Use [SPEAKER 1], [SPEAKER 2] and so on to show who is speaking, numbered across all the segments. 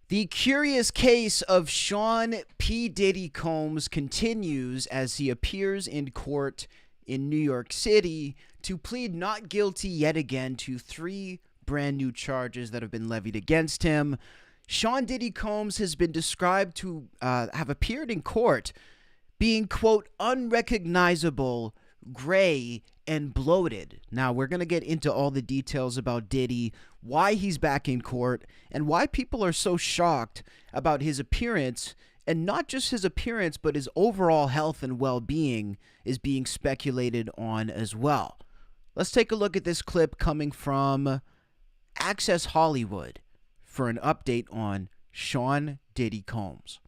[SPEAKER 1] The curious case of Sean P. Diddy Combs continues as he appears in court in New York City to plead not guilty yet again to 3 brand new charges that have been levied against him. Sean Diddy Combs has been described to have appeared in court being, quote, unrecognizable, gray, and bloated. Now, we're going to get into all the details about Diddy, why he's back in court, and why people are so shocked about his appearance, and not just his appearance, but his overall health and well-being is being speculated on as well. Let's take a look at this clip coming from Access Hollywood for an update on Sean Diddy Combs.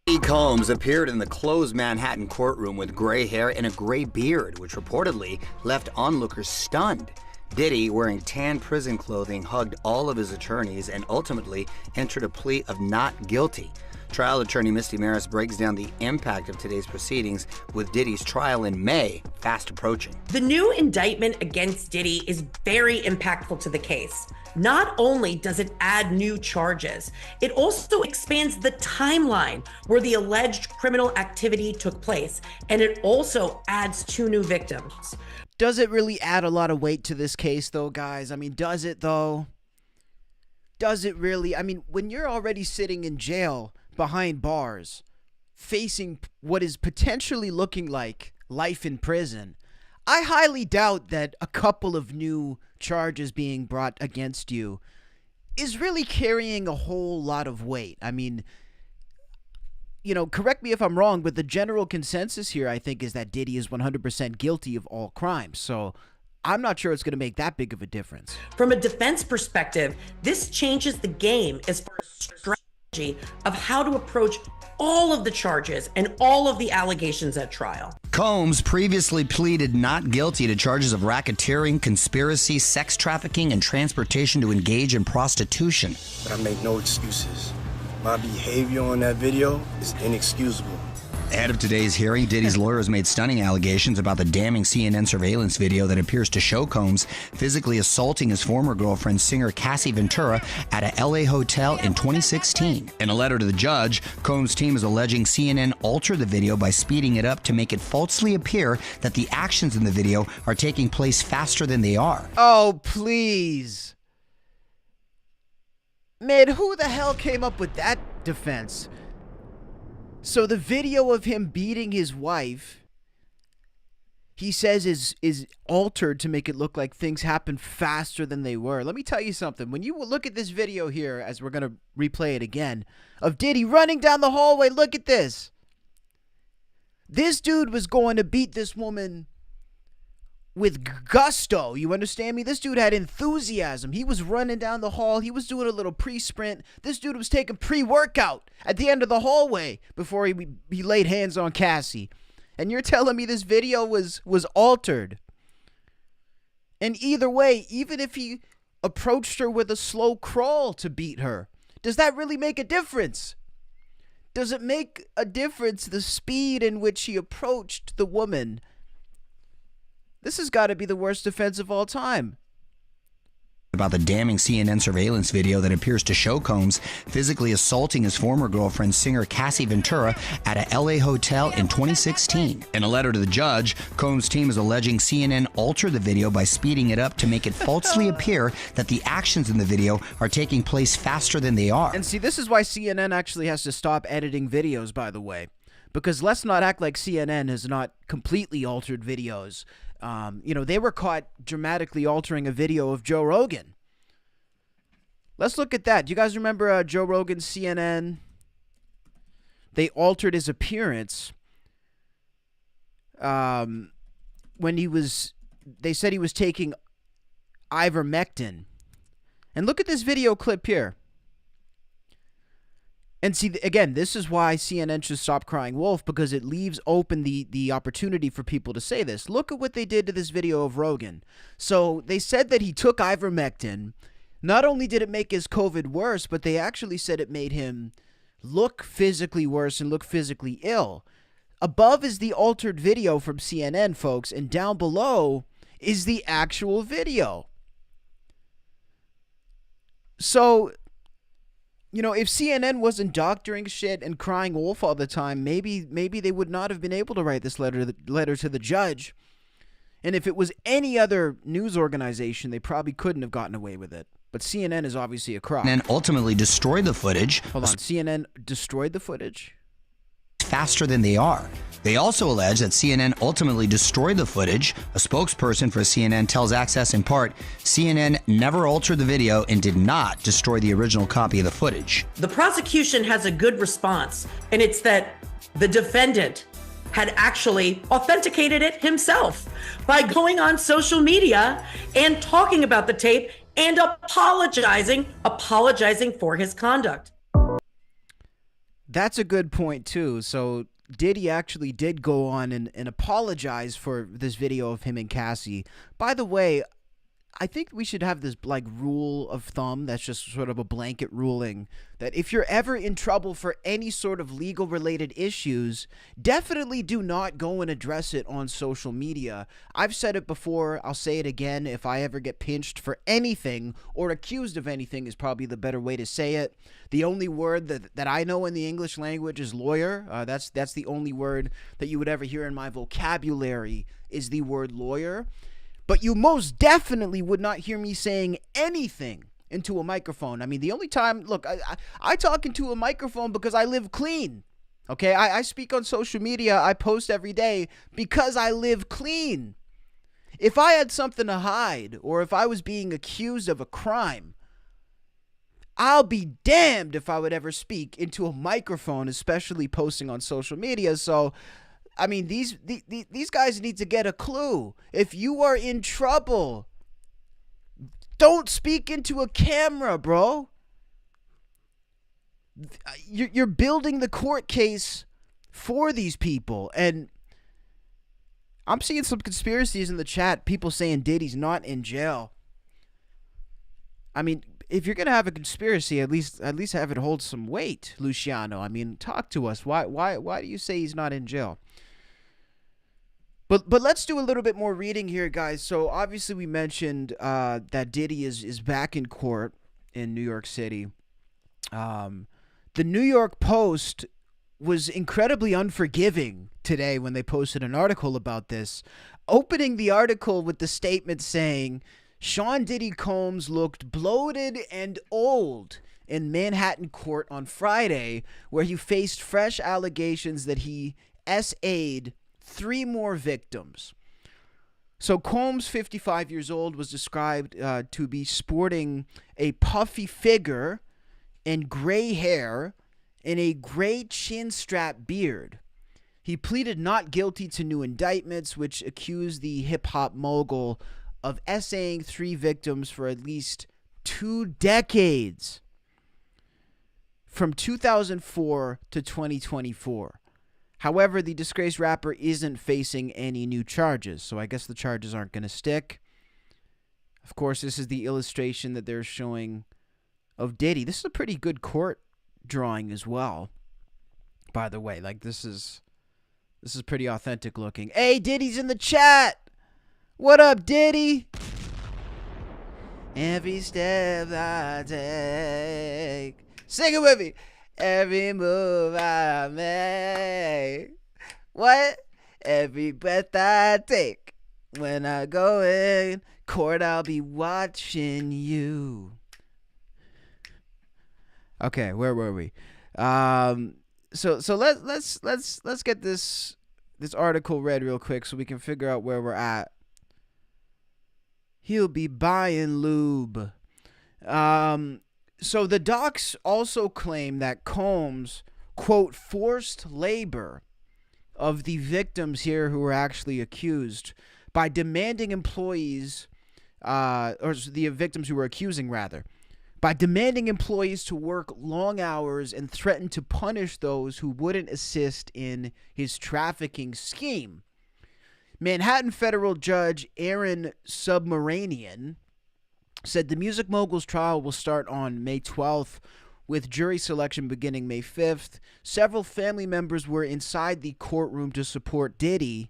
[SPEAKER 2] Diddy Combs appeared in the closed Manhattan courtroom with gray hair and a gray beard, which reportedly left onlookers stunned. Diddy, wearing tan prison clothing, hugged all of his attorneys and ultimately entered a plea of not guilty. Trial attorney Misty Maris breaks down the impact of today's proceedings with Diddy's trial in May fast approaching.
[SPEAKER 3] The new indictment against Diddy is very impactful to the case. Not only does it add new charges, it also expands the timeline where the alleged criminal activity took place, and it also adds 2 new victims.
[SPEAKER 1] Does it really add a lot of weight to this case, though, guys? I mean, does it, though? Does it really? I mean, when you're already sitting in jail behind bars, facing what is potentially looking like life in prison, I highly doubt that a couple of new charges being brought against you is really carrying a whole lot of weight. I mean, you know, correct me if I'm wrong, but the general consensus here, I think, is that Diddy is 100% guilty of all crimes. So I'm not sure it's going to make that big of a difference.
[SPEAKER 3] From a defense perspective, this changes the game as far as strategy of how to approach all of the charges and all of the allegations at trial.
[SPEAKER 2] Combs previously pleaded not guilty to charges of racketeering, conspiracy, sex trafficking, and transportation to engage in prostitution.
[SPEAKER 4] But I make no excuses. My behavior on that video is inexcusable.
[SPEAKER 2] Ahead of today's hearing, Diddy's lawyers made stunning allegations about the damning CNN surveillance video that appears to show Combs physically assaulting his former girlfriend, singer Cassie Ventura, at a LA hotel in 2016. In a letter to the judge, Combs' team is alleging CNN altered the video by speeding it up to make it falsely appear that the actions in the video are taking place faster than they are.
[SPEAKER 1] Oh, please. Man, who the hell came up with that defense? So the video of him beating his wife, he says is altered to make it look like things happened faster than they were. Let me tell you something. When you look at this video here, as we're going to replay it again, of Diddy running down the hallway, look at this. This dude was going to beat this woman with gusto. You understand me? This dude had enthusiasm. He was running down the hall. He was doing a little pre-sprint. This dude was taking pre-workout at the end of the hallway before he laid hands on Cassie. And you're telling me this video was altered? And either way, even if he approached her with a slow crawl to beat her, does that really make a difference? Does it make a difference the speed in which he approached the woman? This has got to be the worst defense of all time.
[SPEAKER 2] About the damning CNN surveillance video that appears to show Combs physically assaulting his former girlfriend, singer Cassie Ventura, at a LA hotel in 2016. In a letter to the judge, Combs' team is alleging CNN altered the video by speeding it up to make it falsely appear that the actions in the video are taking place faster than they are.
[SPEAKER 1] And see, this is why CNN actually has to stop editing videos, by the way. Because let's not act like CNN has not completely altered videos. You know, they were caught dramatically altering a video of Joe Rogan. Let's look at that. Do you guys remember Joe Rogan's CNN? They altered his appearance when they said he was taking ivermectin. And look at this video clip here. And see, again, this is why CNN should stop crying wolf, because it leaves open the opportunity for people to say this. Look at what they did to this video of Rogan. So they said that he took ivermectin. Not only did it make his COVID worse, but they actually said it made him look physically worse and look physically ill. Above is the altered video from CNN, folks, and down below is the actual video. So You know, if CNN wasn't doctoring shit and crying wolf all the time, maybe they would not have been able to write this letter to the judge. And if it was any other news organization, they probably couldn't have gotten away with it. But CNN is obviously a crock.
[SPEAKER 2] And ultimately destroyed the footage.
[SPEAKER 1] Hold on, CNN destroyed the footage?
[SPEAKER 2] Faster than they are. They also allege that CNN ultimately destroyed the footage. A spokesperson for CNN tells Access in part, CNN never altered the video and did not destroy the original copy of the footage.
[SPEAKER 3] The prosecution has a good response, and it's that the defendant had actually authenticated it himself by going on social media and talking about the tape and apologizing for his conduct.
[SPEAKER 1] That's a good point, too. So Diddy actually did go on and apologize for this video of him and Cassie. By the way, I think we should have this like rule of thumb that's just sort of a blanket ruling that if you're ever in trouble for any sort of legal related issues, definitely do not go and address it on social media. I've said it before, I'll say it again. If I ever get pinched for anything or accused of anything is probably the better way to say it. The only word that I know in the English language is lawyer. That's the only word that you would ever hear in my vocabulary is the word lawyer. But you most definitely would not hear me saying anything into a microphone. I mean, the only time, look, I talk into a microphone because I live clean. Okay, I speak on social media, I post every day because I live clean. If I had something to hide or if I was being accused of a crime, I'll be damned if I would ever speak into a microphone, especially posting on social media. So, I mean, these guys need to get a clue. If you are in trouble, don't speak into a camera, bro. You're building the court case for these people. And I'm seeing some conspiracies in the chat, people saying Diddy's not in jail. I mean, if you're going to have a conspiracy, at least have it hold some weight, Luciano. I mean, talk to us. Why do you say he's not in jail? But let's do a little bit more reading here, guys. So obviously we mentioned that Diddy is back in court in New York City. The New York Post was incredibly unforgiving today when they posted an article about this, opening the article with the statement saying, Sean Diddy Combs looked bloated and old in Manhattan court on Friday, where he faced fresh allegations that he SA'd 3 more victims. So Combs, 55 years old, was described to be sporting a puffy figure and gray hair and a gray chin strap beard. He pleaded not guilty to new indictments, which accused the hip-hop mogul of SAing 3 victims for at least 2 decades, from 2004 to 2024. However, the disgraced rapper isn't facing any new charges, so I guess the charges aren't going to stick. Of course, this is the illustration that they're showing of Diddy. This is a pretty good court drawing as well, by the way. Like, this is pretty authentic looking. Hey, Diddy's in the chat! What up, Diddy? Every step I take. Sing it with me. Every move I make. What? Every breath I take. When I go in court, I'll be watching you. Okay, where were we? So let's get this article read real quick so we can figure out where we're at. He'll be buying lube. So the docs also claim that Combs, quote, forced labor of the victims here who were actually accused by demanding employees, or the victims who were accusing, rather, by demanding employees to work long hours and threaten to punish those who wouldn't assist in his trafficking scheme. Manhattan federal judge Aaron Submaranian said the music mogul's trial will start on May 12th, with jury selection beginning May 5th. Several family members were inside the courtroom to support Diddy,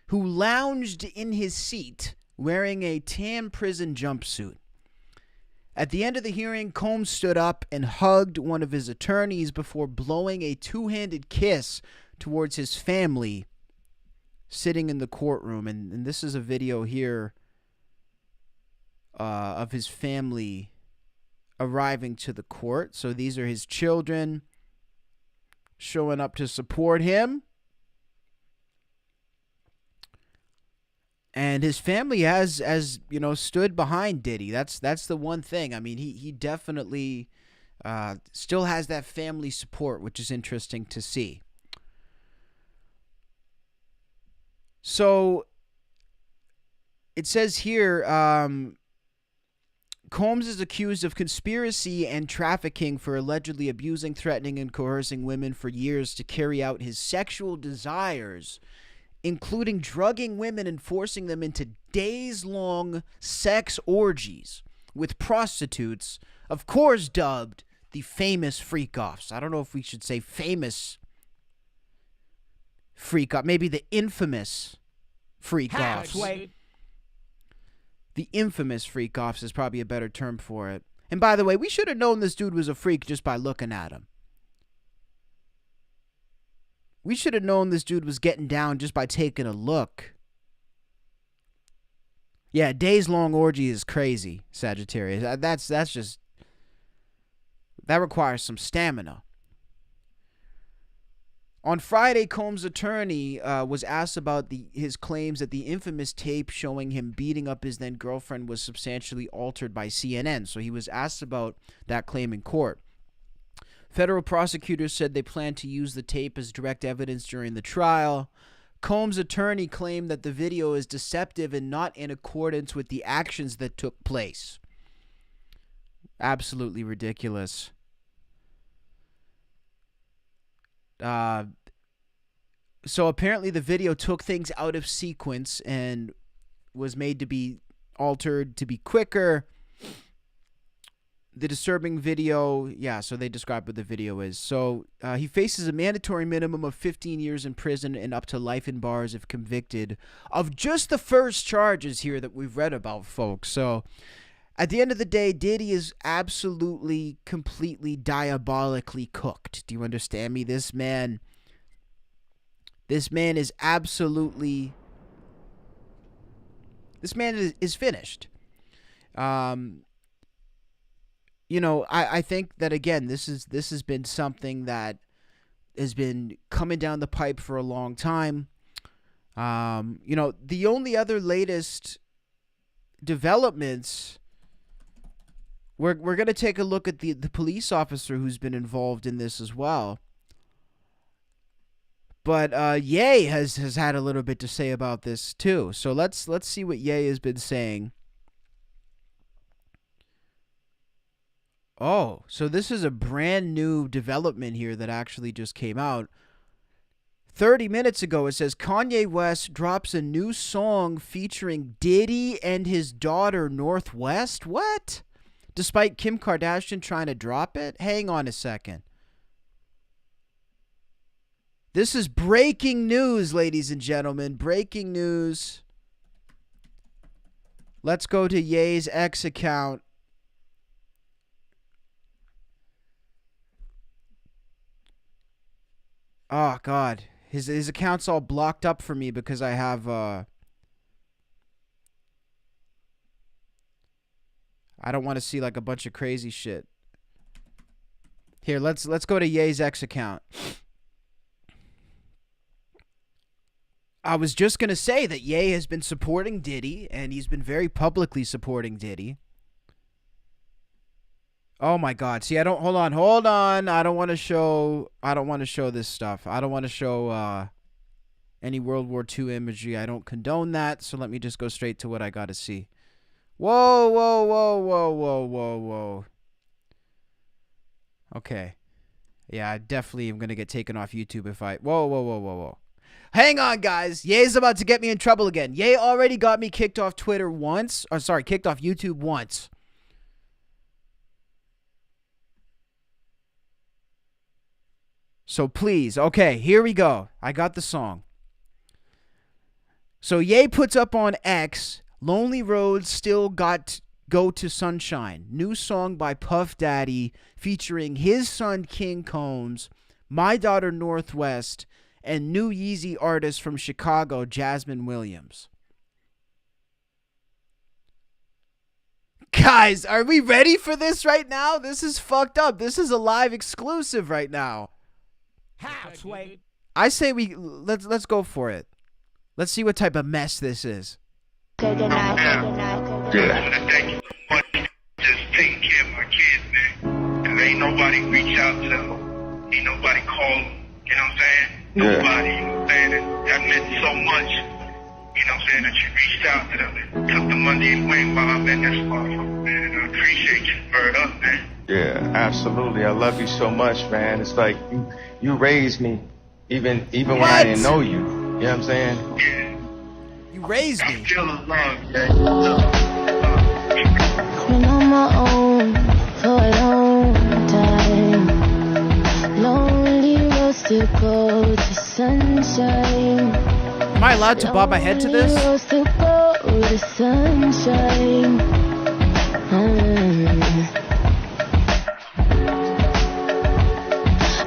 [SPEAKER 1] who lounged in his seat wearing a tan prison jumpsuit. At the end of the hearing, Combs stood up and hugged one of his attorneys before blowing a two-handed kiss towards his family sitting in the courtroom. And this is a video here of his family arriving to the court. So these are his children showing up to support him. And his family has, as you know, stood behind Diddy. That's the one thing. I mean, he definitely still has that family support, which is interesting to see. So it says here, Combs is accused of conspiracy and trafficking for allegedly abusing, threatening, and coercing women for years to carry out his sexual desires, including drugging women and forcing them into days-long sex orgies with prostitutes, of course dubbed the famous freak-offs. I don't know if we should say famous freak-off, maybe the infamous freak-offs. The infamous freak-offs is probably a better term for it. And by the way, we should have known this dude was a freak just by looking at him. We should have known this dude was getting down just by taking a look. Yeah, days-long orgy is crazy, Sagittarius. That's just... That requires some stamina. On Friday, Combs' attorney was asked about his claims that the infamous tape showing him beating up his then-girlfriend was substantially altered by CNN. So he was asked about that claim in court. Federal prosecutors said they plan to use the tape as direct evidence during the trial. Combs' attorney claimed that the video is deceptive and not in accordance with the actions that took place. Absolutely ridiculous. So apparently the video took things out of sequence and was made to be altered to be quicker. The disturbing video, yeah, so they describe what the video is. So he faces a mandatory minimum of 15 years in prison and up to life in bars if convicted of just the first charges here that we've read about, folks. So at the end of the day, Diddy is absolutely, completely, diabolically cooked. Do you understand me? This man is absolutely... This man is finished. You know, I think that, again, this has been something that has been coming down the pipe for a long time. You know, the only other latest developments, we're going to take a look at the police officer who's been involved in this as well. But Ye has had a little bit to say about this too. So let's see what Ye has been saying. Oh, so this is a brand new development here that actually just came out. 30 minutes ago, it says Kanye West drops a new song featuring Diddy and his daughter Northwest. What? Despite Kim Kardashian trying to drop it? Hang on a second. This is breaking news, ladies and gentlemen. Breaking news. Let's go to Ye's X account. Oh, God. His account's all blocked up for me because I have... I don't want to see like a bunch of crazy shit. Here, let's go to Ye's X account. I was just going to say that Ye has been supporting Diddy, and he's been very publicly supporting Diddy. Oh my God. See, hold on. I don't want to show this stuff. I don't want to show any World War II imagery. I don't condone that. So let me just go straight to what I got to see. Whoa. Okay. Yeah, I definitely am going to get taken off YouTube if I... Whoa. Hang on, guys. Ye's about to get me in trouble again. Ye already got me kicked off Twitter once. Or sorry, kicked off YouTube once. So please, okay, here we go. I got the song. So Ye puts up on X, Lonely Roads Still Got Go to Sunshine. New song by Puff Daddy featuring his son King Combs, my daughter Northwest, and new Yeezy artist from Chicago, Jasmine Williams. Guys, are we ready for this right now? This is fucked up. This is a live exclusive right now. I say let's go for it. Let's see what type of mess this is.
[SPEAKER 5] Okay, good night. Good night.
[SPEAKER 6] Yeah. Thank you so much. Just taking care of my kids, man. And ain't nobody reach out to them. Ain't nobody call them. You know what I'm saying?
[SPEAKER 5] Yeah.
[SPEAKER 6] Nobody, you know what I'm saying? That meant so much. You know what I'm saying? That you reached out to them and took them under your wing while I've been this far from, man. And I appreciate you. Bird up, man.
[SPEAKER 5] Yeah, absolutely. I love you so much, man. It's like you raised me even when I didn't know you. You know what I'm saying?
[SPEAKER 6] Yeah.
[SPEAKER 1] You raised me.
[SPEAKER 6] I'm still in love, yeah.
[SPEAKER 7] Been on my own for a long time. Lonely roads to go to sunshine.
[SPEAKER 1] Am I allowed to bob my head to this?
[SPEAKER 7] Lonely roads to go to sunshine.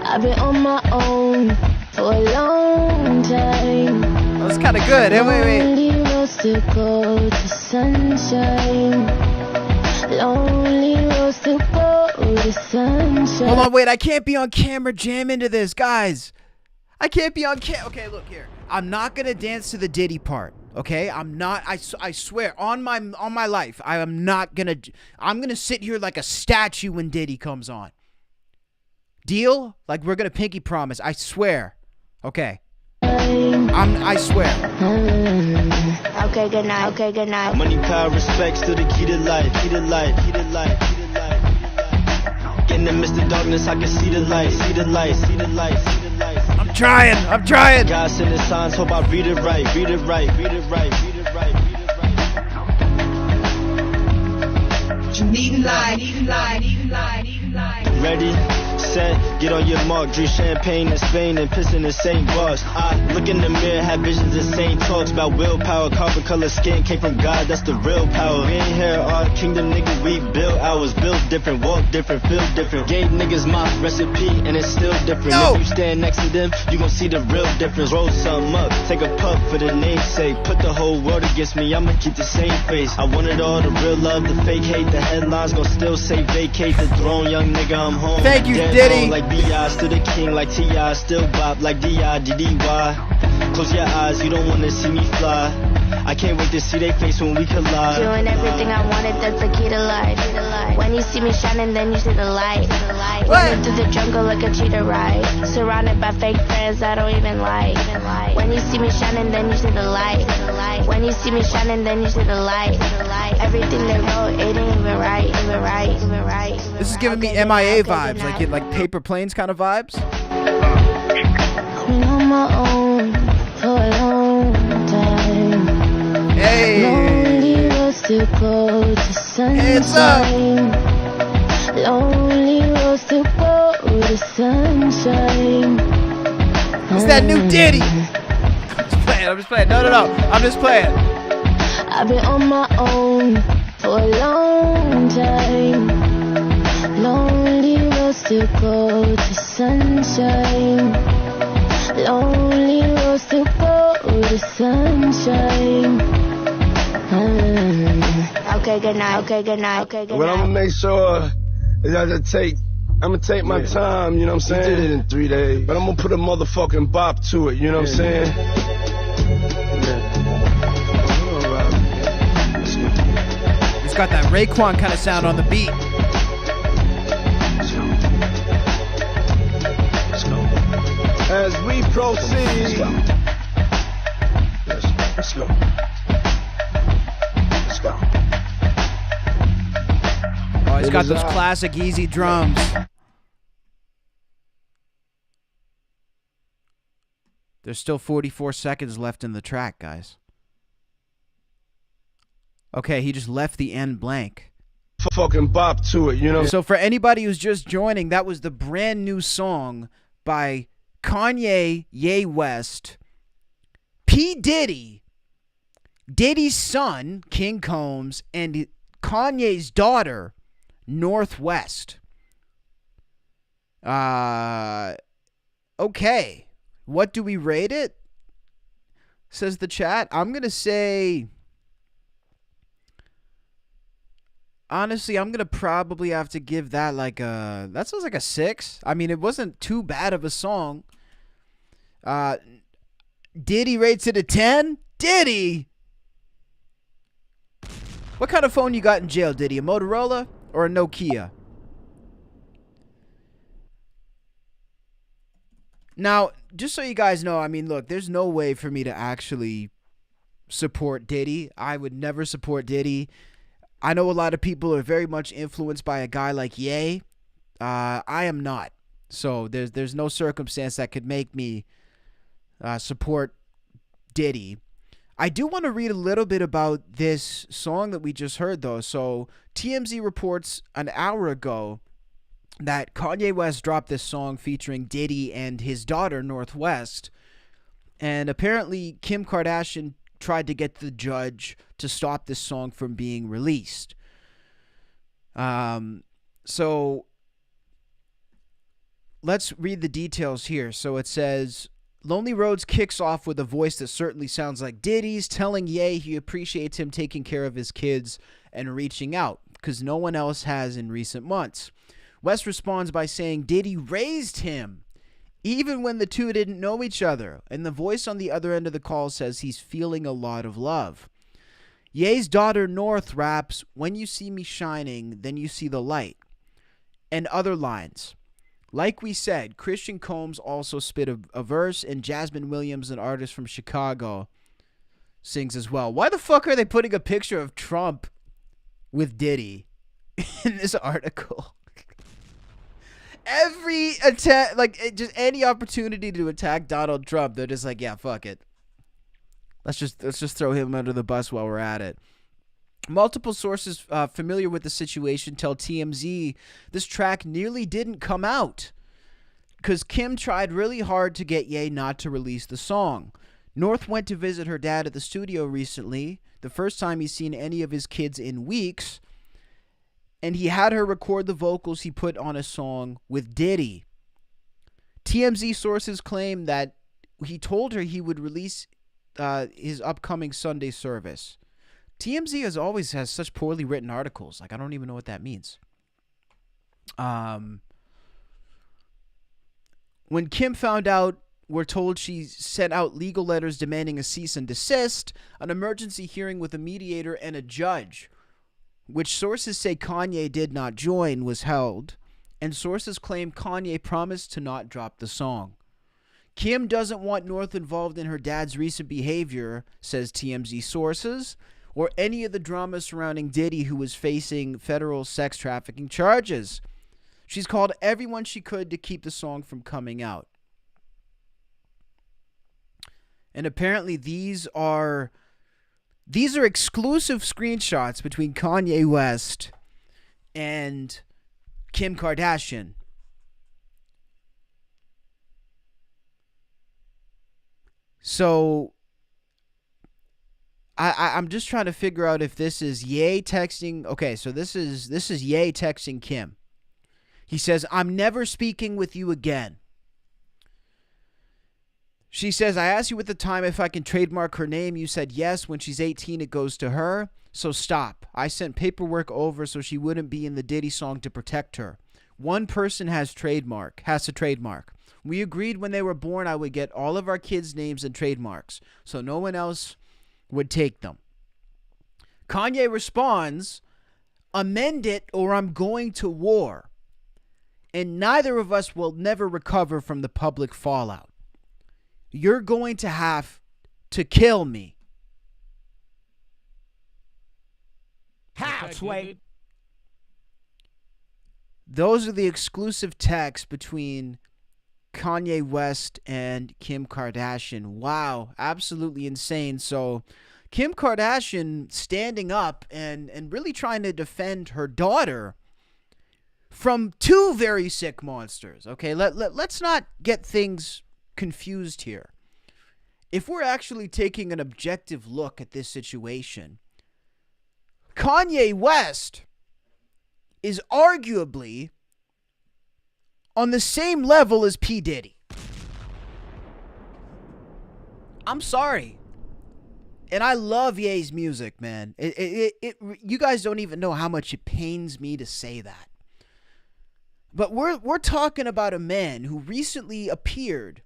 [SPEAKER 7] I've been on my own for a long time.
[SPEAKER 1] That's kind of good. Hey, wait.
[SPEAKER 7] Lonely roads to go to sunshine. Lonely roads to go to sunshine.
[SPEAKER 1] Hold on, wait. I can't be on camera jam into this, guys. I can't be on camera. Okay, look here. I'm not gonna dance to the Diddy part. Okay, I'm not. I swear on my life, I'm not gonna. I'm gonna sit here like a statue when Diddy comes on. Deal? Like we're gonna pinky promise. I swear. Okay. I swear.
[SPEAKER 7] Okay, good night. Okay, good night.
[SPEAKER 8] Money, power, respect, still the key to life. Key to life. Key to life. Key to life. Getting amidst the darkness, I can see the light. See the light. See the light. See the light.
[SPEAKER 1] I'm trying.
[SPEAKER 8] God sent his signs, hope I read it right. Read it right. Read it right. Read it right. Read it right.
[SPEAKER 9] You need light.
[SPEAKER 8] Ready, set, get on your mark. Drink champagne in Spain and piss in the same bars. I look in the mirror, have visions and same talks about willpower. Carbon color skin came from God, that's the real power. We ain't here, our kingdom nigga, we built ours. Built different, walk different, feel different. Gave niggas my recipe and it's still different.
[SPEAKER 1] No.
[SPEAKER 8] If you stand next to them, you gon' see the real difference. Roll something up, take a puff for the namesake. Put the whole world against me, I'ma keep the same face. I wanted all the real love, the fake hate. The headlines gon' still say vacate the throne. Young nigga, I'm home.
[SPEAKER 1] Thank you,
[SPEAKER 8] Dead
[SPEAKER 1] Diddy.
[SPEAKER 8] home like B.I. still the king, like T.I. still bop like D.I.D.D.Y. Close your eyes, you don't wanna see me fly. I can't wait to see they face when we collide.
[SPEAKER 7] Doing everything I wanted, that's the key to life. When you see me shining, then you see the light. Running through the jungle like a cheetah ride. Surrounded by fake friends I don't even like. When you see me shining, then you see the light. When you see me shining, then you see the light. Everything they wrote, it ain't even right.
[SPEAKER 1] This is giving me MIA vibes, like Paper Planes kind of vibes.
[SPEAKER 7] Been on my own for a long time.
[SPEAKER 1] Hey.
[SPEAKER 7] Lonely roads to go to
[SPEAKER 1] Hands up.
[SPEAKER 7] sunshine. Lonely roads to go to sunshine.
[SPEAKER 1] It's that new Diddy. I'm just playing. No. I'm just playing.
[SPEAKER 7] I've been on my own for a long time. Lonely roads to go to sunshine. Lonely roads to go to sunshine. Okay, good night. Okay, good night. Okay, good
[SPEAKER 4] What I'm gonna
[SPEAKER 7] night.
[SPEAKER 4] make sure is I'm gonna take my time, you know what I'm saying? You did it in 3 days. But I'm gonna put a motherfucking bop to it, you know what I'm saying?
[SPEAKER 1] It's got that Raekwon kind of sound on the beat.
[SPEAKER 4] As we proceed. Let's go.
[SPEAKER 1] Oh, he's got those classic easy drums. There's still 44 seconds left in the track, guys. Okay, he just left the end blank.
[SPEAKER 4] Fucking bop to it, you know?
[SPEAKER 1] So for anybody who's just joining, that was the brand new song by Kanye, Ye West, P. Diddy, Diddy's son, King Combs, and Kanye's daughter, Northwest. Okay. What do we rate it? Says the chat. I'm going to say... Honestly, I'm going to probably have to give that like a... That sounds like a 6. I mean, it wasn't too bad of a song. Diddy rates it a 10? Diddy! What kind of phone you got in jail, Diddy? A Motorola or a Nokia? Now, just so you guys know, I mean, look, there's no way for me to actually support Diddy. I would never support Diddy. I know a lot of people are very much influenced by a guy like Ye. I am not. So there's no circumstance that could make me support Diddy. I do want to read a little bit about this song that we just heard, though. So TMZ reports an hour ago that Kanye West dropped this song featuring Diddy and his daughter, Northwest. And apparently Kim Kardashian tried to get the judge to stop this song from being released. So let's read the details here. So it says... Lonely Roads kicks off with a voice that certainly sounds like Diddy's, telling Ye he appreciates him taking care of his kids and reaching out, because no one else has in recent months. West responds by saying Diddy raised him, even when the two didn't know each other, and the voice on the other end of the call says he's feeling a lot of love. Ye's daughter North raps, "When you see me shining, then you see the light," and other lines. Like we said, Christian Combs also spit a verse, and Jasmine Williams, an artist from Chicago, sings as well. Why the fuck are they putting a picture of Trump with Diddy in this article? Every attack, like just any opportunity to attack Donald Trump, they're just like, yeah, fuck it. Let's just throw him under the bus while we're at it. Multiple sources familiar with the situation tell TMZ this track nearly didn't come out because Kim tried really hard to get Ye not to release the song. North went to visit her dad at the studio recently, the first time he's seen any of his kids in weeks, and he had her record the vocals he put on a song with Diddy. TMZ sources claim that he told her he would release his upcoming Sunday service. TMZ always has such poorly written articles. Like, I don't even know what that means. When Kim found out, we're told she sent out legal letters demanding a cease and desist, an emergency hearing with a mediator and a judge, which sources say Kanye did not join, was held, and sources claim Kanye promised to not drop the song. Kim doesn't want North involved in her dad's recent behavior, says TMZ sources, or any of the drama surrounding Diddy, who was facing federal sex trafficking charges. She's called everyone she could to keep the song from coming out. And apparently these are exclusive screenshots between Kanye West and Kim Kardashian. So I'm just trying to figure out if this is Ye texting. Okay, so this is Ye texting Kim. He says, "I'm never speaking with you again." She says, "I asked you at the time if I can trademark her name. You said yes. When she's 18, it goes to her. So stop. I sent paperwork over so she wouldn't be in the Diddy song to protect her. One person has to trademark. We agreed when they were born I would get all of our kids' names and trademarks, so no one else would take them." Kanye responds, "Amend it or I'm going to war. And neither of us will never recover from the public fallout. You're going to have to kill me."
[SPEAKER 9] How, Sway?
[SPEAKER 1] Those are the exclusive texts between Kanye West and Kim Kardashian. Wow, absolutely insane. So Kim Kardashian standing up and really trying to defend her daughter from two very sick monsters. Okay, let's not get things confused here. If we're actually taking an objective look at this situation, Kanye West is arguably on the same level as P. Diddy. I'm sorry. And I love Ye's music, man. You guys don't even know how much it pains me to say that. But we're talking about a man who recently appeared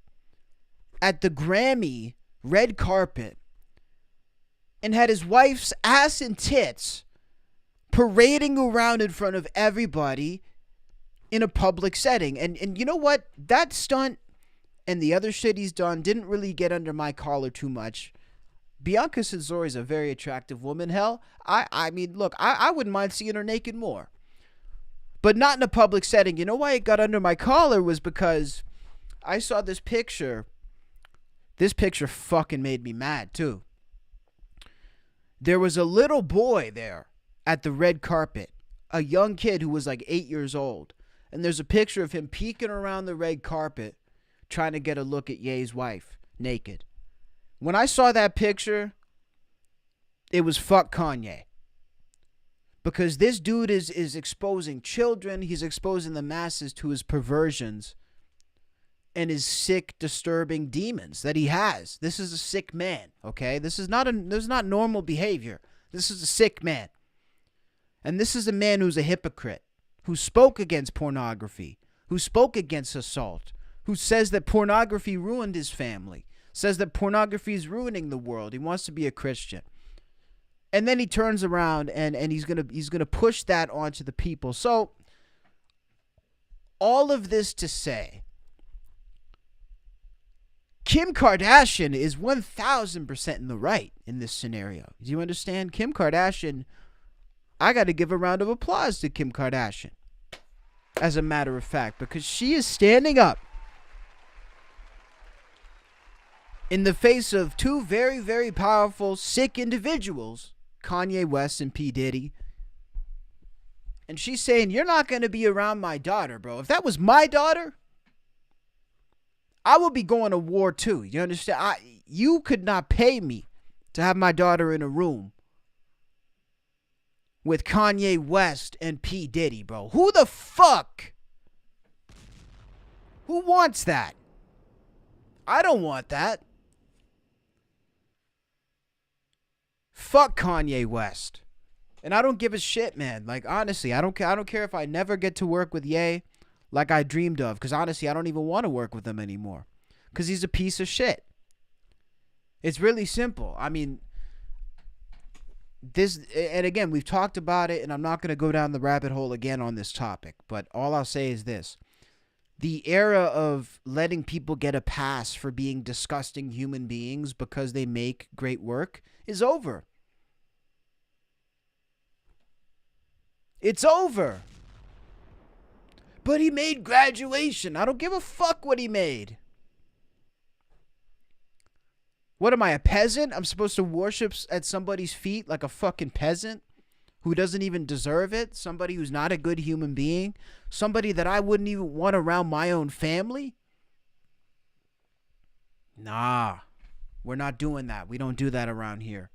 [SPEAKER 1] at the Grammy red carpet and had his wife's ass and tits parading around in front of everybody in a public setting. And you know what? That stunt and the other shit he's done didn't really get under my collar too much. Bianca Censori is a very attractive woman. Hell, I mean, look, I wouldn't mind seeing her naked more. But not in a public setting. You know why it got under my collar was because I saw this picture. This picture fucking made me mad, too. There was a little boy there at the red carpet. A young kid who was like 8 years old. And there's a picture of him peeking around the red carpet trying to get a look at Ye's wife, naked. When I saw that picture, it was fuck Kanye. Because this dude is exposing children. He's exposing the masses to his perversions and his sick, disturbing demons that he has. This is a sick man, okay? This is not normal behavior. This is a sick man. And this is a man who's a hypocrite, who spoke against pornography, who spoke against assault, who says that pornography ruined his family, says that pornography is ruining the world. He wants to be a Christian. And then he turns around and he's gonna push that onto the people. So all of this to say, Kim Kardashian is 1,000% in the right in this scenario. Do you understand? Kim Kardashian, I got to give a round of applause to Kim Kardashian, as a matter of fact, because she is standing up in the face of two very, very powerful, sick individuals, Kanye West and P. Diddy. And she's saying, you're not going to be around my daughter, bro. If that was my daughter, I would be going to war too. You understand? You could not pay me to have my daughter in a room with Kanye West and P. Diddy, bro. Who the fuck? Who wants that? I don't want that. Fuck Kanye West. And I don't give a shit, man. Like, honestly, I don't care if I never get to work with Ye like I dreamed of. Because honestly, I don't even want to work with him anymore. Because he's a piece of shit. It's really simple. I mean, this, and again, we've talked about it, and I'm not going to go down the rabbit hole again on this topic. But all I'll say is this. The era of letting people get a pass for being disgusting human beings because they make great work is over. It's over. But he made Graduation. I don't give a fuck what he made. What am I, a peasant? I'm supposed to worship at somebody's feet like a fucking peasant who doesn't even deserve it? Somebody who's not a good human being? Somebody that I wouldn't even want around my own family? Nah, we're not doing that. We don't do that around here.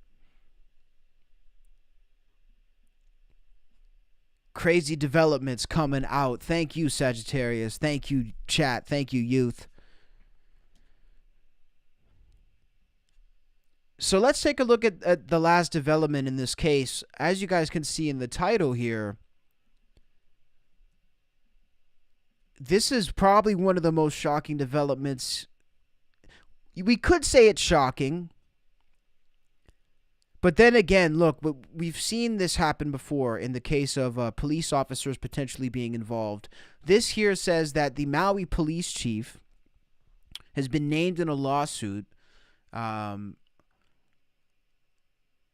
[SPEAKER 1] Crazy developments coming out. Thank you, Sagittarius. Thank you, chat. Thank you, youth. So let's take a look at the last development in this case. As you guys can see in the title here, this is probably one of the most shocking developments. We could say it's shocking. But then again, look, we've seen this happen before in the case of police officers potentially being involved. This here says that the Maui Police Chief has been named in a lawsuit.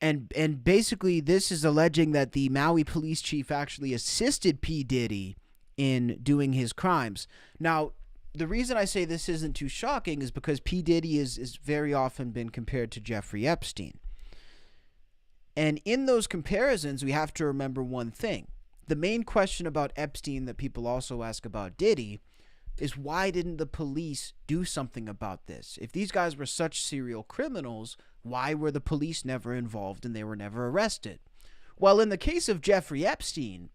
[SPEAKER 1] And basically this is alleging that the Maui Police Chief actually assisted P. Diddy in doing his crimes. Now, the reason I say this isn't too shocking is because P. Diddy is very often been compared to Jeffrey Epstein. And in those comparisons, we have to remember one thing. The main question about Epstein that people also ask about Diddy is why didn't the police do something about this? If these guys were such serial criminals, why were the police never involved and they were never arrested? Well, in the case of Jeffrey Epstein,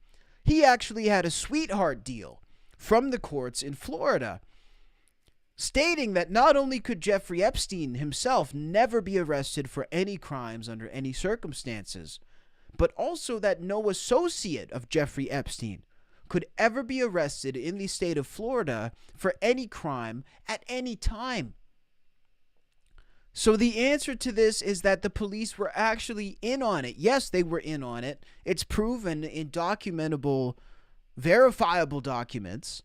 [SPEAKER 1] he actually had a sweetheart deal from the courts in Florida, stating that not only could Jeffrey Epstein himself never be arrested for any crimes under any circumstances, but also that no associate of Jeffrey Epstein could ever be arrested in the state of Florida for any crime at any time. So the answer to this is that the police were actually in on it. Yes, they were in on it. It's proven in documentable, verifiable documents.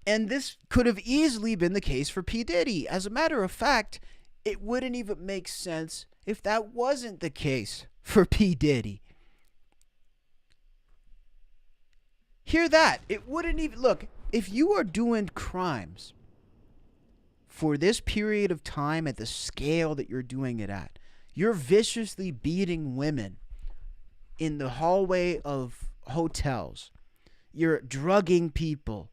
[SPEAKER 1] And this could have easily been the case for P. Diddy. As a matter of fact, it wouldn't even make sense if that wasn't the case for P. Diddy. Hear that. It wouldn't even... Look, if you are doing crimes for this period of time at the scale that you're doing it at, you're viciously beating women in the hallway of hotels. You're drugging people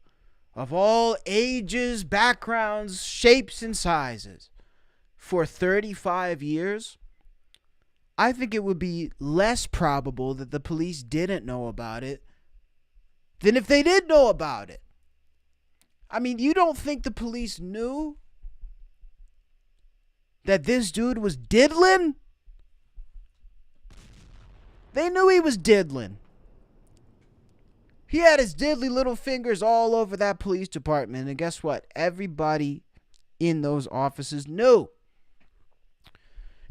[SPEAKER 1] of all ages, backgrounds, shapes, and sizes for 35 years. I think it would be less probable that the police didn't know about it than if they did know about it. I mean, you don't think the police knew that this dude was diddling? They knew he was diddling. He had his diddly little fingers all over that police department. And guess what? Everybody in those offices knew.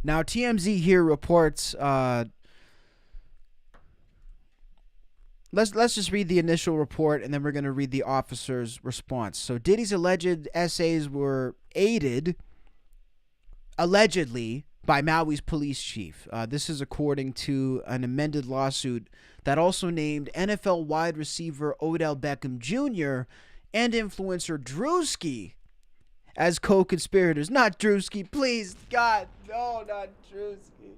[SPEAKER 1] Now, TMZ here reports... Let's just read the initial report, and then we're going to read the officer's response. So Diddy's alleged essays were aided, allegedly, by Maui's police chief. This is according to an amended lawsuit that also named NFL wide receiver Odell Beckham Jr. and influencer Drewski as co-conspirators. Not Drewski, please, God, no, not Drewski.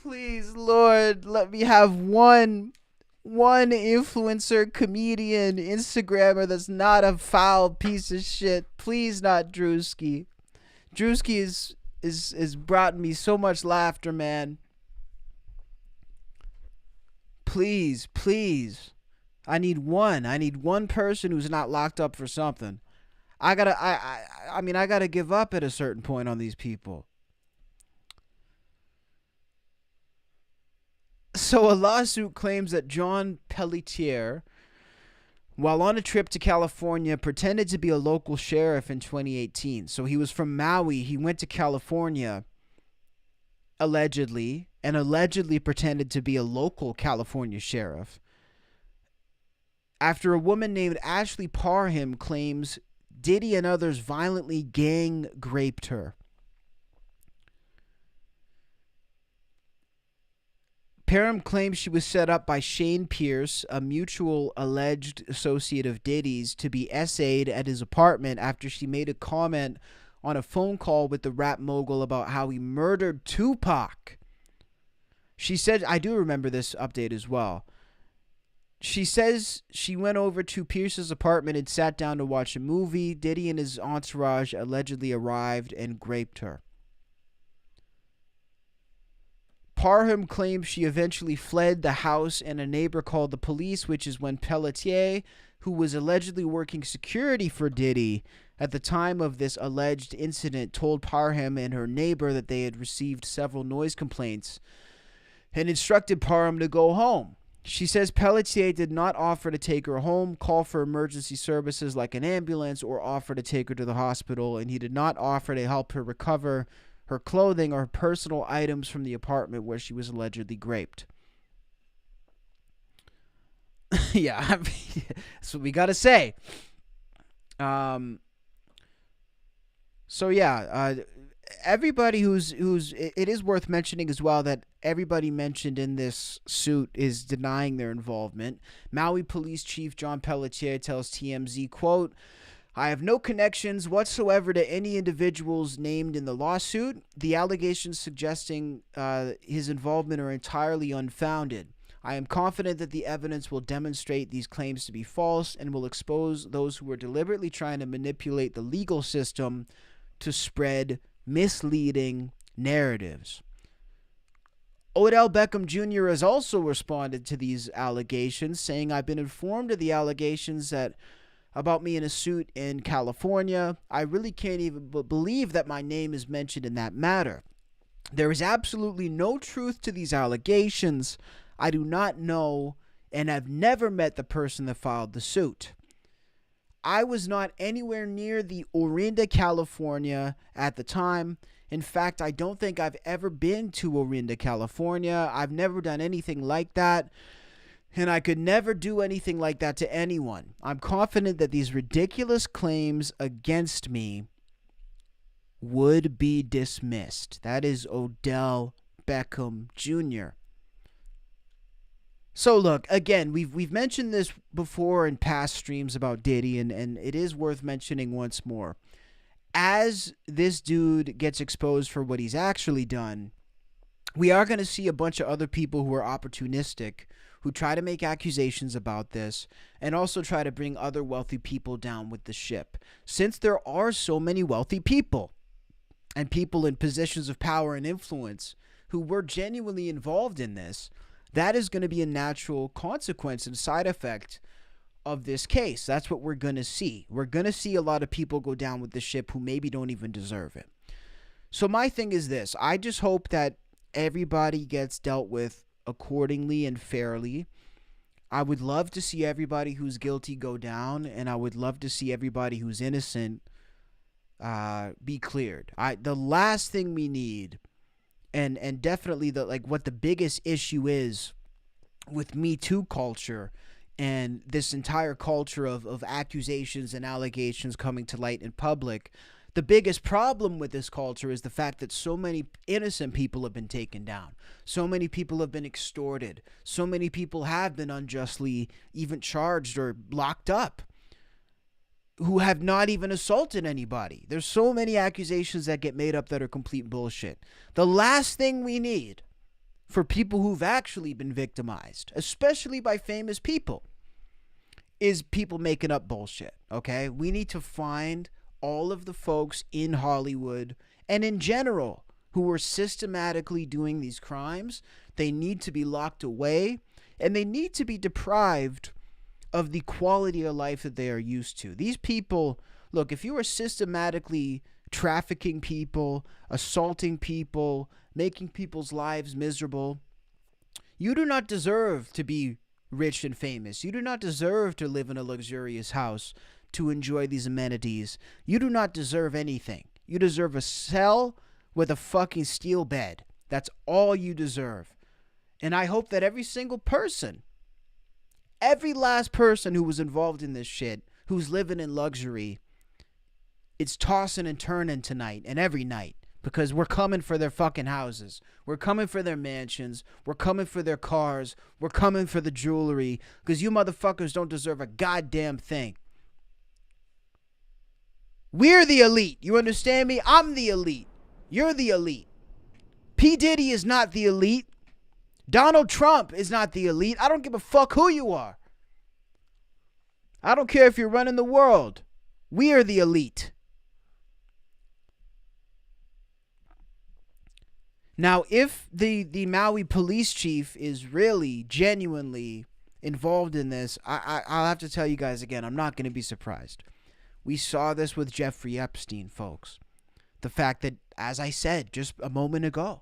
[SPEAKER 1] Please, Lord, let me have one influencer, comedian, Instagrammer that's not a foul piece of shit. Please, not Drewski. Drewski is brought me so much laughter, man. Please, please. I need one person who's not locked up for something. I gotta give up at a certain point on these people. So a lawsuit claims that John Pelletier, while on a trip to California, pretended to be a local sheriff in 2018. So he was from Maui. He went to California, allegedly, and allegedly pretended to be a local California sheriff, after a woman named Ashley Parham claims Diddy and others violently gang-raped her. Parham claims she was set up by Shane Pierce, a mutual alleged associate of Diddy's, to be essayed at his apartment after she made a comment on a phone call with the rap mogul about how he murdered Tupac. She said, I do remember this update as well. She says she went over to Pierce's apartment and sat down to watch a movie. Diddy and his entourage allegedly arrived and raped her. Parham claims she eventually fled the house and a neighbor called the police, which is when Pelletier, who was allegedly working security for Diddy at the time of this alleged incident, told Parham and her neighbor that they had received several noise complaints and instructed Parham to go home. She says Pelletier did not offer to take her home, call for emergency services like an ambulance, or offer to take her to the hospital, and he did not offer to help her recover her clothing or personal items from the apartment where she was allegedly raped. Yeah, I mean, that's what we gotta say. So yeah, everybody who's it is worth mentioning as well that everybody mentioned in this suit is denying their involvement. Maui Police Chief John Pelletier tells TMZ, quote, I have no connections whatsoever to any individuals named in the lawsuit. The allegations suggesting his involvement are entirely unfounded. I am confident that the evidence will demonstrate these claims to be false and will expose those who are deliberately trying to manipulate the legal system to spread misleading narratives. Odell Beckham Jr. has also responded to these allegations, saying, I've been informed of the allegations that about me in a suit in California. I really can't even believe that my name is mentioned in that matter. There is absolutely no truth to these allegations. I do not know and have never met the person that filed the suit. I was not anywhere near the Orinda, California at the time. In fact, I don't think I've ever been to Orinda, California. I've never done anything like that. And I could never do anything like that to anyone. I'm confident that these ridiculous claims against me would be dismissed. That is Odell Beckham Jr. So look, again, we've mentioned this before in past streams about Diddy, and it is worth mentioning once more. As this dude gets exposed for what he's actually done, we are going to see a bunch of other people who are opportunistic, who try to make accusations about this, and also try to bring other wealthy people down with the ship. Since there are so many wealthy people, and people in positions of power and influence who were genuinely involved in this, that is going to be a natural consequence and side effect of this case. That's what we're going to see. We're going to see a lot of people go down with the ship who maybe don't even deserve it. So my thing is this. I just hope that everybody gets dealt with accordingly and fairly. I would love to see everybody who's guilty go down, and I would love to see everybody who's innocent be cleared. The last thing we need, and definitely what the biggest issue is with Me Too culture and this entire culture of accusations and allegations coming to light in public, the biggest problem with this culture is the fact that so many innocent people have been taken down. So many people have been extorted. So many people have been unjustly even charged or locked up, who have not even assaulted anybody. There's so many accusations that get made up that are complete bullshit. The last thing we need for people who've actually been victimized, especially by famous people, is people making up bullshit, okay? We need to find all of the folks in Hollywood and in general who are systematically doing these crimes. They need to be locked away, and they need to be deprived of the quality of life that they are used to. These people, look, if you are systematically trafficking people, assaulting people, making people's lives miserable, you do not deserve to be rich and famous. You do not deserve to live in a luxurious house, to enjoy these amenities. You do not deserve anything. You deserve a cell with a fucking steel bed. That's all you deserve. And I hope that every single person, every last person who was involved in this shit, who's living in luxury, it's tossing and turning tonight and every night, because we're coming for their fucking houses. We're coming for their mansions. We're coming for their cars. We're coming for the jewelry, because you motherfuckers don't deserve a goddamn thing. We're the elite. You understand me? I'm the elite. You're the elite. P. Diddy is not the elite. Donald Trump is not the elite. I don't give a fuck who you are. I don't care if you're running the world. We are the elite. Now, if the Maui Police Chief is really, genuinely involved in this, I'll have to tell you guys again, I'm not going to be surprised. We saw this with Jeffrey Epstein, folks. The fact that, as I said just a moment ago,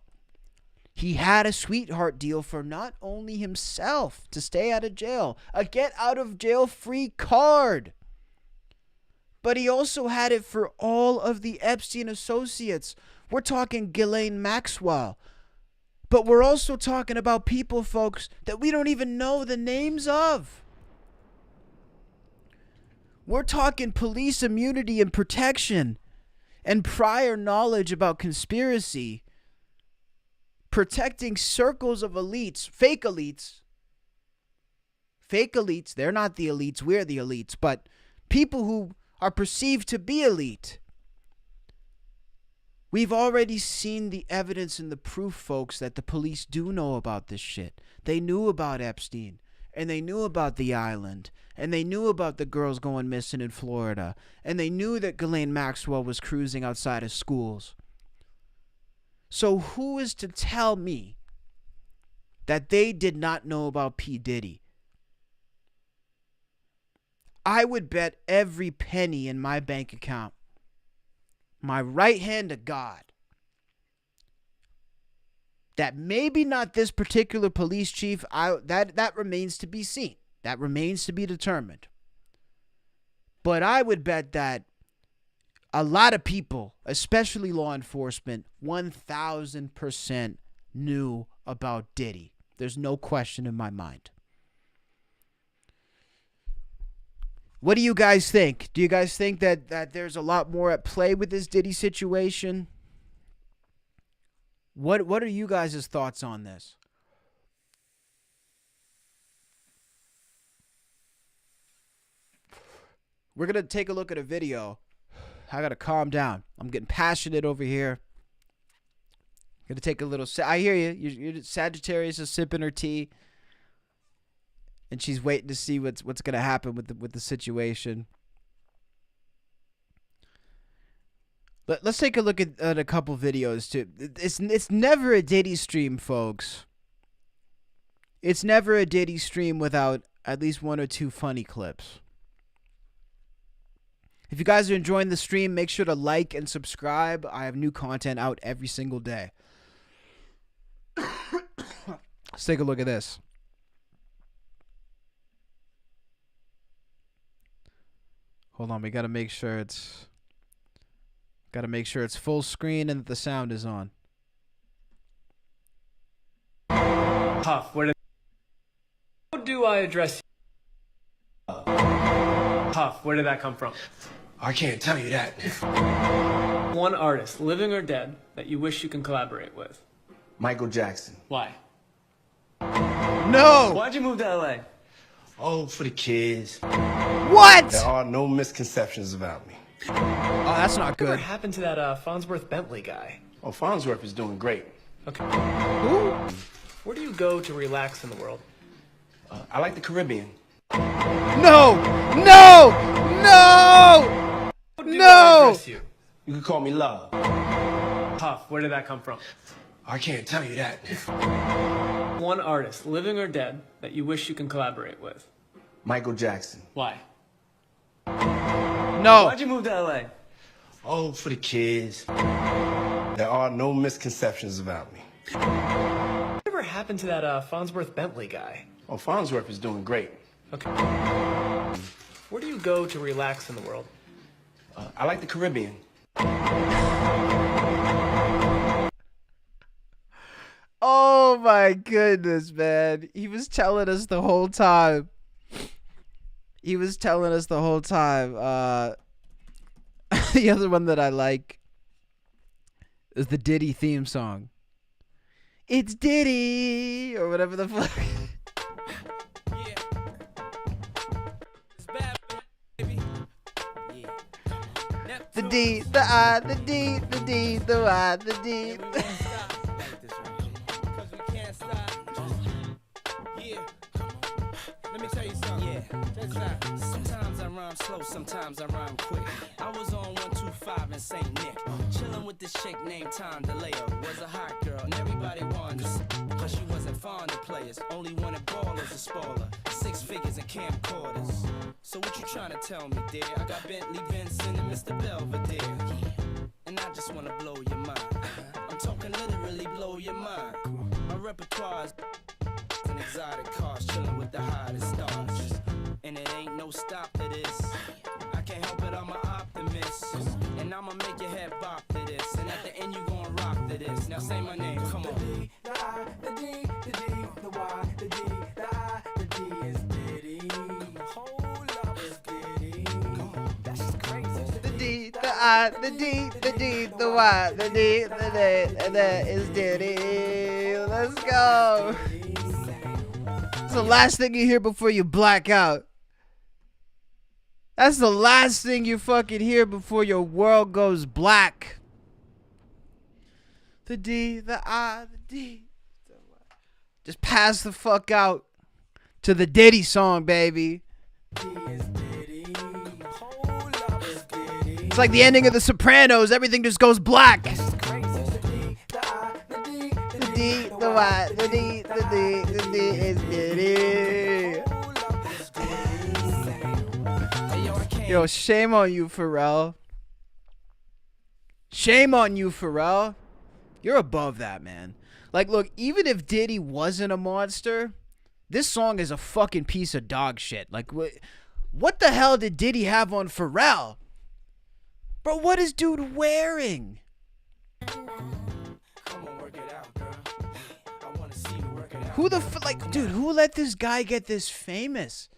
[SPEAKER 1] he had a sweetheart deal for not only himself to stay out of jail, a get out of jail free card, but he also had it for all of the Epstein associates. We're talking Ghislaine Maxwell, but we're also talking about people, folks, that we don't even know the names of. We're talking police immunity and protection and prior knowledge about conspiracy, protecting circles of elites, fake elites. Fake elites, they're not the elites, we're the elites, but people who are perceived to be elite. We've already seen the evidence and the proof, folks, that the police do know about this shit. They knew about Epstein, and they knew about the island, and they knew about the girls going missing in Florida, and they knew that Ghislaine Maxwell was cruising outside of schools. So who is to tell me that they did not know about P. Diddy. I would bet every penny in my bank account, my right hand to God, that maybe not this particular police chief, that remains to be seen. That remains to be determined. But I would bet that a lot of people, especially law enforcement, 1,000% knew about Diddy. There's no question in my mind. What do you guys think? Do you guys think that there's a lot more at play with this Diddy situation? What are you guys' thoughts on this? We're going to take a look at a video. I got to calm down. I'm getting passionate over here. Going to take a little... I hear you. You're Sagittarius is sipping her tea. And she's waiting to see what's going to happen with the situation. Let's take a look at a couple videos too. It's never a Diddy stream, folks. It's never a Diddy stream without at least one or two funny clips. If you guys are enjoying the stream, make sure to like and subscribe. I have new content out every single day. Let's take a look at this. Hold on, we gotta make sure it's full screen and that the sound is on.
[SPEAKER 10] Huff, how do I address you? Huff, where did that come from?
[SPEAKER 11] I can't tell you that.
[SPEAKER 10] One artist, living or dead, that you wish you can collaborate with.
[SPEAKER 11] Michael Jackson.
[SPEAKER 10] Why?
[SPEAKER 1] No!
[SPEAKER 10] Why'd you move to LA?
[SPEAKER 11] Oh, for the kids.
[SPEAKER 1] What?
[SPEAKER 11] There are no misconceptions about me.
[SPEAKER 1] Oh, that's not good.
[SPEAKER 10] What happened to that Farnsworth Bentley guy?
[SPEAKER 11] Oh, Farnsworth is doing great.
[SPEAKER 10] Okay.
[SPEAKER 1] Who?
[SPEAKER 10] Where do you go to relax in the world?
[SPEAKER 11] I like the Caribbean.
[SPEAKER 1] No! No! No!
[SPEAKER 10] How do I
[SPEAKER 1] No!
[SPEAKER 10] address you?
[SPEAKER 11] You can call me Love.
[SPEAKER 10] Huff, where did that come from?
[SPEAKER 11] I can't tell you that.
[SPEAKER 10] One artist, living or dead, that you wish you can collaborate with.
[SPEAKER 11] Michael Jackson.
[SPEAKER 10] Why?
[SPEAKER 1] No.
[SPEAKER 10] Why'd you move to LA?
[SPEAKER 11] Oh, for the kids. There are no misconceptions about me.
[SPEAKER 10] Whatever happened to that Farnsworth Bentley guy?
[SPEAKER 11] Oh, Farnsworth is doing great.
[SPEAKER 10] Okay. Where do you go to relax in the world?
[SPEAKER 11] I like the Caribbean.
[SPEAKER 1] Oh my goodness, man. He was telling us the whole time. The other one that I like is the Diddy theme song. It's Diddy, or whatever the fuck. The D, the I, the D, the D, the Y, the D.
[SPEAKER 12] Let me tell you something. Yeah. Sometimes I rhyme slow, sometimes I rhyme quick. I was on 125 in St. Nick, chilling with this chick named Tom DeLeo. Was a hot girl, and everybody wanted to, but she wasn't fond of players. Only wanted ballers to spoiler. 6 figures and camcorders. So what you trying to tell me, dear? I got Bentley, Benson, and Mr. Belvedere, and I just wanna blow your mind. I'm talking literally blow your mind. My repertoire's and exotic cars, chilling with the hottest stars, and it ain't no stop to this. I can't help it, I'm an optimist, and I'ma make your head bop to this, and at the end you gon' rock to this. Now say my name, come on. The D, the I, the D, the D, the Y, the D, the I, the D is Diddy. Hold up, it's Diddy. Come on, that's just crazy.
[SPEAKER 1] The D, the I, the D, the D, the Y, the D, the D, and that is Diddy. Let's go. That's the last thing you hear before you black out. That's the last thing you fucking hear before your world goes black. The D, the I, the D. Just pass the fuck out to the Diddy song, baby. It's like the ending of The Sopranos. Everything just goes black. The D, is Diddy. Yo, shame on you, Pharrell. Shame on you, Pharrell. You're above that, man. Like, look, even if Diddy wasn't a monster, this song is a fucking piece of dog shit. Like, what the hell did Diddy have on Pharrell? Bro, what is dude wearing? Who the like, dude, who let this guy get this famous?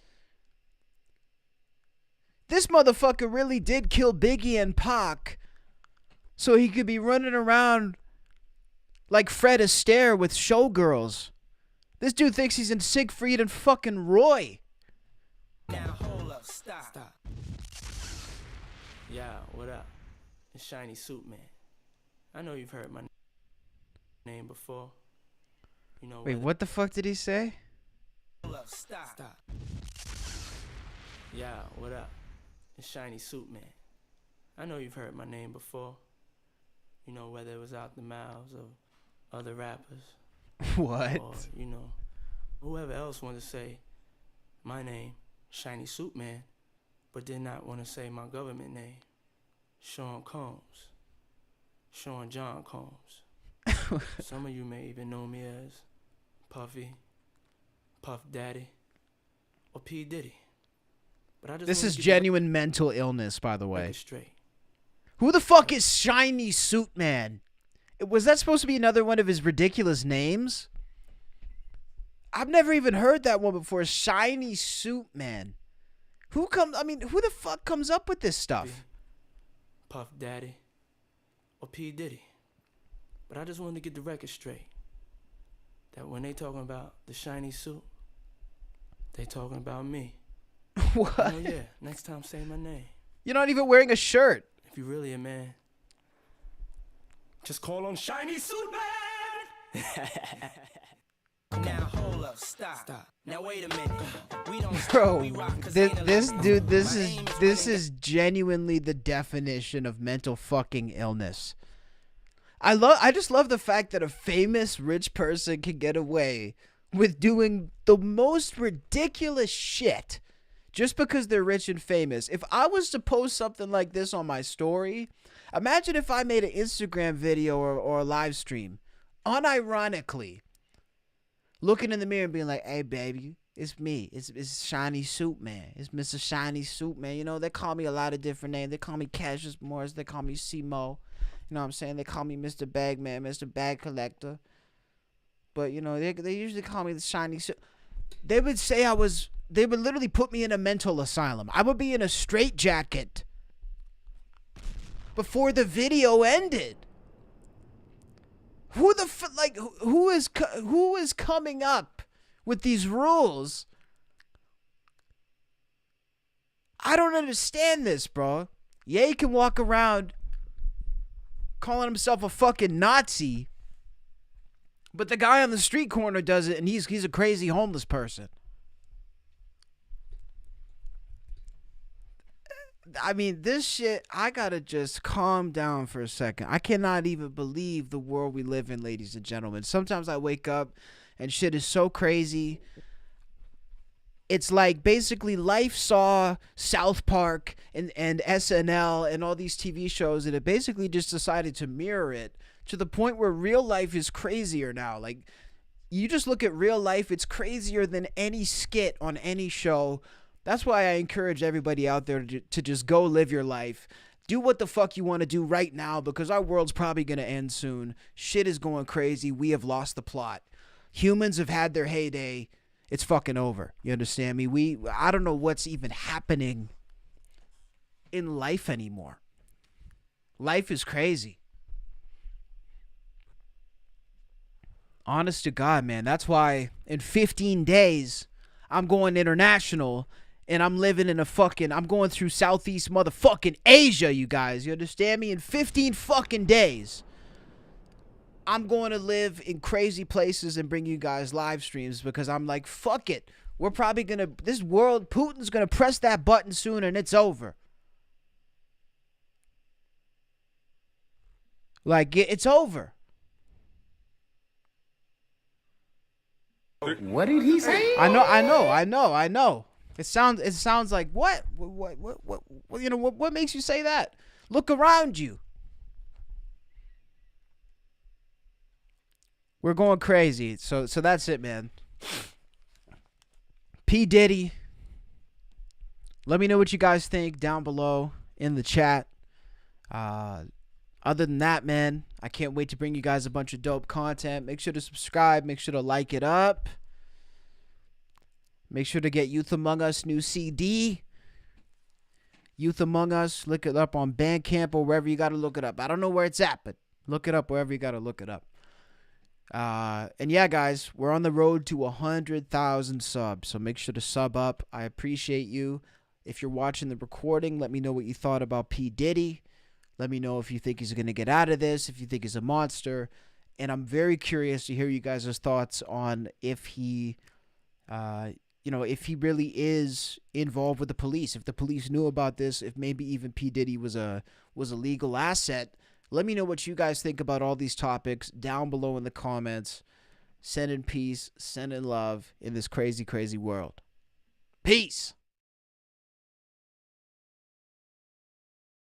[SPEAKER 1] This motherfucker really did kill Biggie and Pac so he could be running around like Fred Astaire with showgirls. This dude thinks he's in Siegfried and fucking Roy.
[SPEAKER 12] Now hold up, stop. Yeah, what up? It's Shiny Suit Man. I know you've heard my name before. You know.
[SPEAKER 1] Wait, what the fuck did he say?
[SPEAKER 12] Hold up, stop. Yeah, what up? It's Shiny Suit Man. I know you've heard my name before. You know, whether it was out the mouths of other rappers.
[SPEAKER 1] What?
[SPEAKER 12] Or, you know, whoever else wanted to say my name, Shiny Suit Man, but did not want to say my government name, Sean Combs. Sean John Combs. Some of you may even know me as Puffy, Puff Daddy, or P. Diddy. But I just
[SPEAKER 1] this is genuine mental illness, by the way.
[SPEAKER 12] Straight.
[SPEAKER 1] Who the fuck is Shiny Suit Man? Was that supposed to be another one of his ridiculous names? I've never even heard that one before. Shiny Suit Man. Who the fuck comes up with this stuff?
[SPEAKER 12] Puff Daddy or P. Diddy. But I just wanted to get the record straight. That when they talking about the shiny suit, they talking about me.
[SPEAKER 1] What?
[SPEAKER 12] Oh yeah, next time say my name.
[SPEAKER 1] You're not even wearing a shirt.
[SPEAKER 12] If you really a man, just call on Shiny Suit Man. Now hold up, stop. Now wait a minute. We don't
[SPEAKER 1] Bro, this is genuinely the definition of mental fucking illness. I just love the fact that a famous rich person can get away with doing the most ridiculous shit just because they're rich and famous. If I was to post something like this on my story, imagine if I made an Instagram video or a live stream, unironically, looking in the mirror and being like, hey, baby, it's me. It's Shiny Suit Man. It's Mr. Shiny Suit Man. You know, they call me a lot of different names. They call me Cassius Morris. They call me Simo. You know what I'm saying? They call me Mr. Bagman, Mr. Bag Collector. But, you know, they usually call me the Shiny Suit. They would say they would literally put me in a mental asylum. I would be in a straitjacket before the video ended. Who is coming up with these rules? I don't understand this, bro. Ye can walk around calling himself a fucking Nazi, but the guy on the street corner does it, and he's a crazy homeless person. I mean, this shit, I gotta just calm down for a second. I cannot even believe the world we live in, ladies and gentlemen. Sometimes I wake up and shit is so crazy. It's like basically life saw South Park and SNL and all these TV shows, and it basically just decided to mirror it to the point where real life is crazier now. Like, you just look at real life, it's crazier than any skit on any show. That's why I encourage everybody out there to just go live your life. Do what the fuck you want to do right now, because our world's probably going to end soon. Shit is going crazy. We have lost the plot. Humans have had their heyday. It's fucking over. You understand me? I don't know what's even happening in life anymore. Life is crazy. Honest to God, man. That's why in 15 days, I'm going international. And I'm living in I'm going through Southeast motherfucking Asia, you guys. You understand me? In 15 fucking days, I'm going to live in crazy places and bring you guys live streams, because I'm like, fuck it. We're probably going to, Putin's going to press that button soon and it's over. Like, it's over.
[SPEAKER 9] What did he say?
[SPEAKER 1] I know. It sounds like what? You know, what makes you say that? Look around you. We're going crazy. So that's it, man. P. Diddy. Let me know what you guys think down below in the chat. Other than that, man, I can't wait to bring you guys a bunch of dope content. Make sure to subscribe. Make sure to like it up. Make sure to get Youth Among Us new CD. Youth Among Us. Look it up on Bandcamp or wherever you got to look it up. I don't know where it's at, but look it up wherever you got to look it up. And yeah, guys, we're on the road to 100,000 subs. So make sure to sub up. I appreciate you. If you're watching the recording, let me know what you thought about P. Diddy. Let me know if you think he's going to get out of this, if you think he's a monster. And I'm very curious to hear you guys' thoughts on if he, if he really is involved with the police, if the police knew about this, if maybe even P. Diddy was a legal asset. Let me know what you guys think about all these topics down below in the comments. Send in peace, send in love in this crazy, crazy world. Peace.